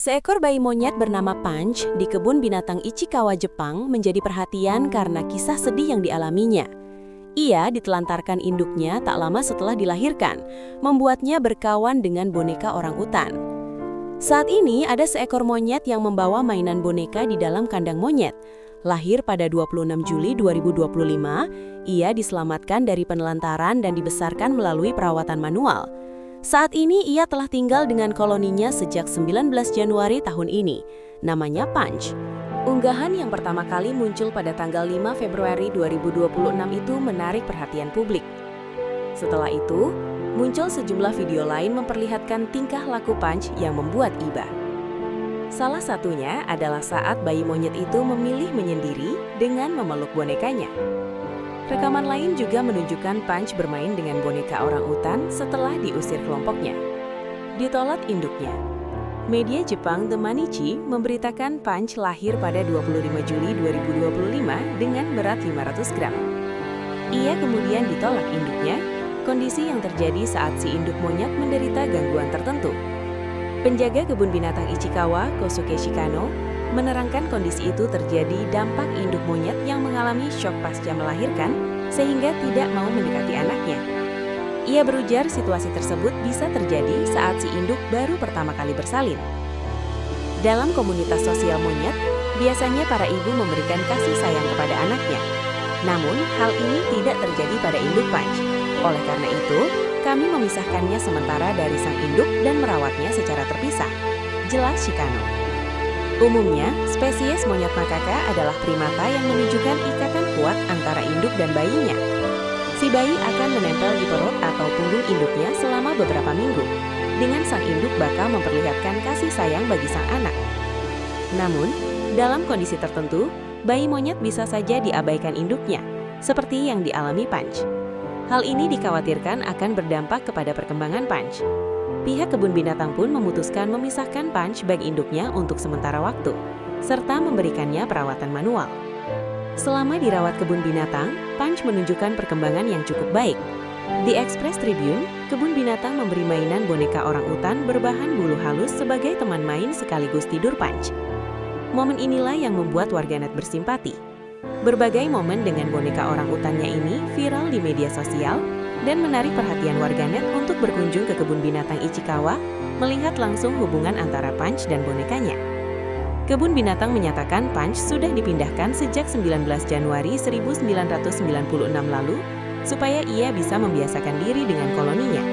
Seekor bayi monyet bernama Punch di kebun binatang Ichikawa, Jepang menjadi perhatian karena kisah sedih yang dialaminya. Ia ditelantarkan induknya tak lama setelah dilahirkan, membuatnya berkawan dengan boneka orangutan. Saat ini ada seekor monyet yang membawa mainan boneka di dalam kandang monyet. Lahir pada 26 Juli 2025, ia diselamatkan dari penelantaran dan dibesarkan melalui perawatan manual. Saat ini ia telah tinggal dengan koloninya sejak 19 Januari tahun ini. Namanya Punch. Unggahan yang pertama kali muncul pada tanggal 5 Februari 2026 itu menarik perhatian publik. Setelah itu, muncul sejumlah video lain memperlihatkan tingkah laku Punch yang membuat iba. Salah satunya adalah saat bayi monyet itu memilih menyendiri dengan memeluk bonekanya. Rekaman lain juga menunjukkan Punch bermain dengan boneka orangutan setelah diusir kelompoknya. Ditolak induknya. Media Jepang The Mainichi memberitakan Punch lahir pada 25 Juli 2025 dengan berat 500 gram. Ia kemudian ditolak induknya, kondisi yang terjadi saat si induk monyet menderita gangguan tertentu. Penjaga kebun binatang Ichikawa, Kosuke Shikano, menerangkan kondisi itu terjadi dampak induk monyet yang mengalami syok pasca melahirkan sehingga tidak mau mendekati anaknya. Ia berujar situasi tersebut bisa terjadi saat si induk baru pertama kali bersalin. Dalam komunitas sosial monyet, biasanya para ibu memberikan kasih sayang kepada anaknya. Namun, hal ini tidak terjadi pada induk Punch. Oleh karena itu, kami memisahkannya sementara dari sang induk dan merawatnya secara terpisah, jelas Shikano. Umumnya, spesies monyet makaka adalah primata yang menunjukkan ikatan kuat antara induk dan bayinya. Si bayi akan menempel di perut atau punggung induknya selama beberapa minggu, dengan sang induk bakal memperlihatkan kasih sayang bagi sang anak. Namun, dalam kondisi tertentu, bayi monyet bisa saja diabaikan induknya, seperti yang dialami Punch. Hal ini dikhawatirkan akan berdampak kepada perkembangan Punch. Pihak kebun binatang pun memutuskan memisahkan Punch bag induknya untuk sementara waktu, serta memberikannya perawatan manual. Selama dirawat kebun binatang, Punch menunjukkan perkembangan yang cukup baik. Di Express Tribune, kebun binatang memberi mainan boneka orangutan berbahan bulu halus sebagai teman main sekaligus tidur Punch. Momen inilah yang membuat warganet bersimpati. Berbagai momen dengan boneka orangutannya ini viral di media sosial dan menarik perhatian warganet untuk berkunjung ke kebun binatang Ichikawa, melihat langsung hubungan antara Punch dan bonekanya. Kebun binatang menyatakan Punch sudah dipindahkan sejak 19 Januari 1996 lalu, supaya ia bisa membiasakan diri dengan koloninya.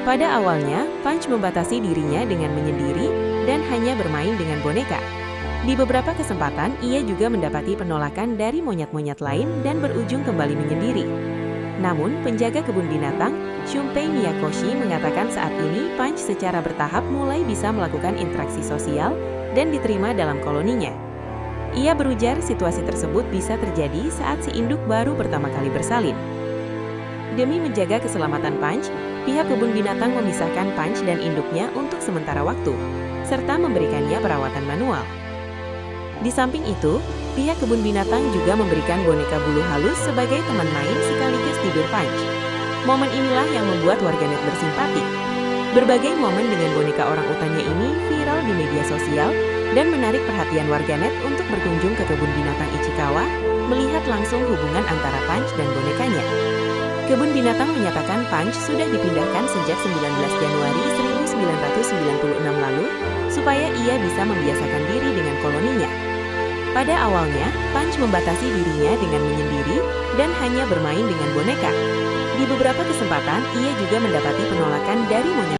Pada awalnya, Punch membatasi dirinya dengan menyendiri dan hanya bermain dengan boneka. Di beberapa kesempatan, ia juga mendapati penolakan dari monyet-monyet lain dan berujung kembali menyendiri. Namun, penjaga kebun binatang, Shunpei Miyakoshi, mengatakan saat ini Punch secara bertahap mulai bisa melakukan interaksi sosial dan diterima dalam koloninya. Ia berujar situasi tersebut bisa terjadi saat si induk baru pertama kali bersalin. Demi menjaga keselamatan Punch, pihak kebun binatang memisahkan Punch dan induknya untuk sementara waktu, serta memberikannya perawatan manual. Di samping itu, pihak kebun binatang juga memberikan boneka bulu halus sebagai teman main sekaligus tidur Punch. Momen inilah yang membuat warganet bersimpati. Berbagai momen dengan boneka orangutannya ini viral di media sosial dan menarik perhatian warganet untuk berkunjung ke kebun binatang Ichikawa, melihat langsung hubungan antara Punch dan bonekanya. Kebun binatang menyatakan Punch sudah dipindahkan sejak 19 Januari 1996 lalu, supaya ia bisa membiasakan diri dengan koloninya. Pada awalnya, Punch membatasi dirinya dengan menyendiri dan hanya bermain dengan boneka. Di beberapa kesempatan, ia juga mendapati penolakan dari monyet